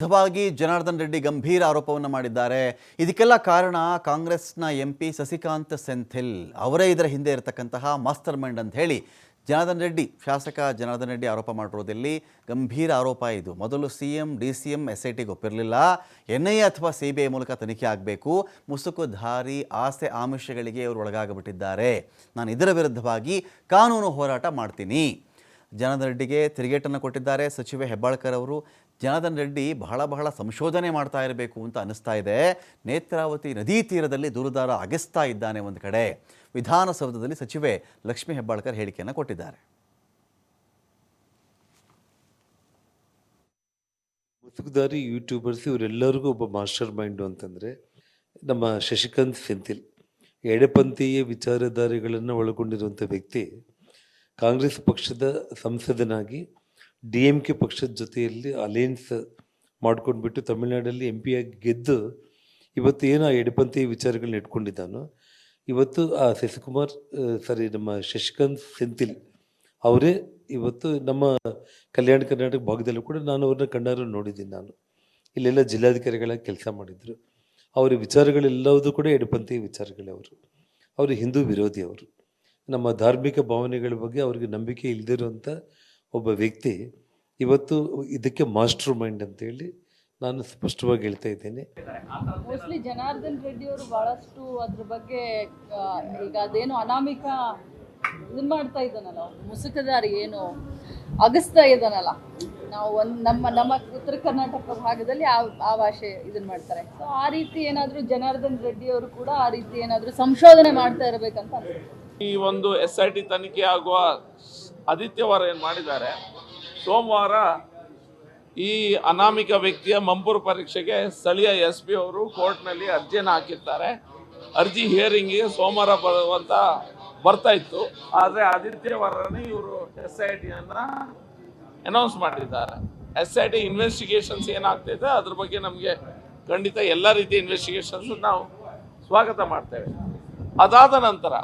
ವಿರುದ್ಧವಾಗಿ ಜನಾರ್ದನ್ ರೆಡ್ಡಿ ಗಂಭೀರ ಆರೋಪವನ್ನು ಮಾಡಿದ್ದಾರೆ. ಇದಕ್ಕೆಲ್ಲ ಕಾರಣ ಕಾಂಗ್ರೆಸ್ನ ಎಂಪಿ ಸಸಿಕಾಂತ್ ಸೆಂಥಿಲ್ ಅವರೇ ಇದರ ಹಿಂದೆ ಇರತಕ್ಕಂತಹ ಮಾಸ್ಟರ್ ಮೈಂಡ್ ಅಂತ ಹೇಳಿ ಶಾಸಕ ಜನಾರ್ದನ್ ರೆಡ್ಡಿ ಆರೋಪ ಮಾಡಿರೋದಲ್ಲಿ ಗಂಭೀರ ಆರೋಪ ಇದು. ಮೊದಲು ಸಿಎಂ DCM SITಗೆ ಒಪ್ಪಿರಲಿಲ್ಲ. NIA ಅಥವಾ CBI ಮೂಲಕ ತನಿಖೆ ಆಗಬೇಕು. ಮುಸುಕುಧಾರಿ ಆಸೆ ಆಮಿಷಗಳಿಗೆ ಇವರು ಒಳಗಾಗಿಬಿಟ್ಟಿದ್ದಾರೆ. ನಾನು ಇದರ ವಿರುದ್ಧವಾಗಿ ಕಾನೂನು ಹೋರಾಟ ಮಾಡ್ತೀನಿ. ಜನಾರ್ದನ್ ರೆಡ್ಡಿಗೆ ತಿರುಗೇಟನ್ನು ಕೊಟ್ಟಿದ್ದಾರೆ ಸಚಿವೆ ಹೆಬ್ಬಾಳ್ಕರ್ ಅವರು. ಜನಾರ್ದನ್ ರೆಡ್ಡಿ ಬಹಳ ಸಂಶೋಧನೆ ಮಾಡ್ತಾ ಇರಬೇಕು ಅಂತ ಅನಿಸ್ತಾ ಇದೆ. ನೇತ್ರಾವತಿ ನದಿ ತೀರದಲ್ಲಿ ದೂರುದಾರ ಅಗೆಸ್ತಾ ಇದ್ದಾನೆ ಒಂದು ಕಡೆ. ವಿಧಾನಸೌಧದಲ್ಲಿ ಸಚಿವೆ ಲಕ್ಷ್ಮೀ ಹೆಬ್ಬಾಳ್ಕರ್ ಹೇಳಿಕೆಯನ್ನು ಕೊಟ್ಟಿದ್ದಾರೆ. ಮುಸುಕುದಾರಿ ಯೂಟ್ಯೂಬರ್ಸ್ ಇವರೆಲ್ಲರಿಗೂ ಒಬ್ಬ ಮಾಸ್ಟರ್ ಮೈಂಡು ಅಂತಂದರೆ ನಮ್ಮ ಶಶಿಕಾಂತ್ ಸೆಂಥಿಲ್. ಎಡಪಂಥೀಯ ವಿಚಾರಧಾರೆಗಳನ್ನು ಒಳಗೊಂಡಿರುವಂಥ ವ್ಯಕ್ತಿ ಕಾಂಗ್ರೆಸ್ ಪಕ್ಷದ ಸಂಸದನಾಗಿ DMK ಪಕ್ಷದ ಜೊತೆಯಲ್ಲಿ ಅಲಯನ್ಸ್ ಮಾಡ್ಕೊಂಡ್ಬಿಟ್ಟು ತಮಿಳುನಾಡಲ್ಲಿ MP ಆಗಿ ಗೆದ್ದು ಇವತ್ತು ಏನು ಆ ಎಡಪಂಥೀಯ ವಿಚಾರಗಳನ್ನ ಇಟ್ಕೊಂಡಿದ್ದಾನೋ, ಇವತ್ತು ಆ ನಮ್ಮ ಶಶಿಕಾಂತ್ ಸೆಂಥಿಲ್ ಅವರೇ ಇವತ್ತು ನಮ್ಮ ಕಲ್ಯಾಣ ಕರ್ನಾಟಕ ಭಾಗದಲ್ಲೂ ಕೂಡ ನಾನು ಅವ್ರನ್ನ ಕಣ್ಣಾರು ನೋಡಿದ್ದೀನಿ. ನಾನು ಇಲ್ಲೆಲ್ಲ ಜಿಲ್ಲಾಧಿಕಾರಿಗಳಾಗಿ ಕೆಲಸ ಮಾಡಿದರು. ಅವರ ವಿಚಾರಗಳೆಲ್ಲವೂ ಕೂಡ ಎಡಪಂಥೀಯ ವಿಚಾರಗಳೇ. ಅವರು ಹಿಂದೂ ವಿರೋಧಿ. ಅವರು ನಮ್ಮ ಧಾರ್ಮಿಕ ಭಾವನೆಗಳ ಬಗ್ಗೆ ಅವ್ರಿಗೆ ನಂಬಿಕೆ ಇಲ್ಲದಿರುವಂಥ ಒಬ್ಬ ವ್ಯಕ್ತಿ ಇವತ್ತು ಇದಕ್ಕೆ ಮಾಸ್ಟರ್ ಮೈಂಡ್ ಅಂತೇಳಿ ನಾನು ಸ್ಪಷ್ಟವಾಗಿ ಹೇಳ್ತಾ ಇದ್ದೇನೆ. ಮೋಸ್ಟ್ಲಿ ಜನಾರ್ದನ್ ರೆಡ್ಡಿ ಅವರು ಬಹಳಷ್ಟು ಅದ್ರ ಬಗ್ಗೆ ಈಗ ಅದೇನು ಅನಾಮಿಕ ಇದನ್ನ ಮಾಡ್ತಾ ಇದ್ದಾನಲ್ಲ, ಮುಸುಕುದಾರಿ ಏನು ಅಗಸ್ತಾ ಇದ್ದಾನಲ್ಲ, ನಾವು ನಮ್ಮ ಉತ್ತರ ಕರ್ನಾಟಕ ಭಾಗದಲ್ಲಿ ಆ ಭಾಷೆ ಇದನ್ನ ಮಾಡ್ತಾರೆ. ಸೊ ಆ ರೀತಿ ಏನಾದರೂ ಜನಾರ್ದನ್ ರೆಡ್ಡಿ ಅವರು ಕೂಡ ಆ ರೀತಿ ಏನಾದರೂ ಸಂಶೋಧನೆ ಮಾಡ್ತಾ ಇರಬೇಕಂತ ಅನ್ಸುತ್ತೆ. ಈ ಒಂದು SIT ತನಿಖೆ ಆಗುವ ಆದಿತ್ಯವಾರ ಏನು ಮಾಡಿದ್ದಾರೆ, ಸೋಮವಾರ ಈ ಅನಾಮಿಕ ವ್ಯಕ್ತಿಯ ಮಂಪೂರು ಪರೀಕ್ಷೆಗೆ ಸ್ಥಳೀಯ SP ಅವರು ಕೋರ್ಟ್ನಲ್ಲಿ ಅರ್ಜಿಯನ್ನು ಹಾಕಿರ್ತಾರೆ. ಅರ್ಜಿ ಹಿಯರಿಂಗ್ಗೆ ಸೋಮವಾರ ಬರುವಂತ ಬರ್ತಾ ಇತ್ತು. ಆದರೆ ಆದಿತ್ಯವಾರನೇ ಇವರು SITಯನ್ನು ಅನೌನ್ಸ್ ಮಾಡಿದ್ದಾರೆ. SIT ಇನ್ವೆಸ್ಟಿಗೇಷನ್ಸ್ ಏನಾಗ್ತಿದೆ ಅದ್ರ ಬಗ್ಗೆ ನಮಗೆ ಖಂಡಿತ ಎಲ್ಲ ರೀತಿಯ ಇನ್ವೆಸ್ಟಿಗೇಷನ್ಸ್ ನಾವು ಸ್ವಾಗತ ಮಾಡ್ತೇವೆ. ಅದಾದ ನಂತರ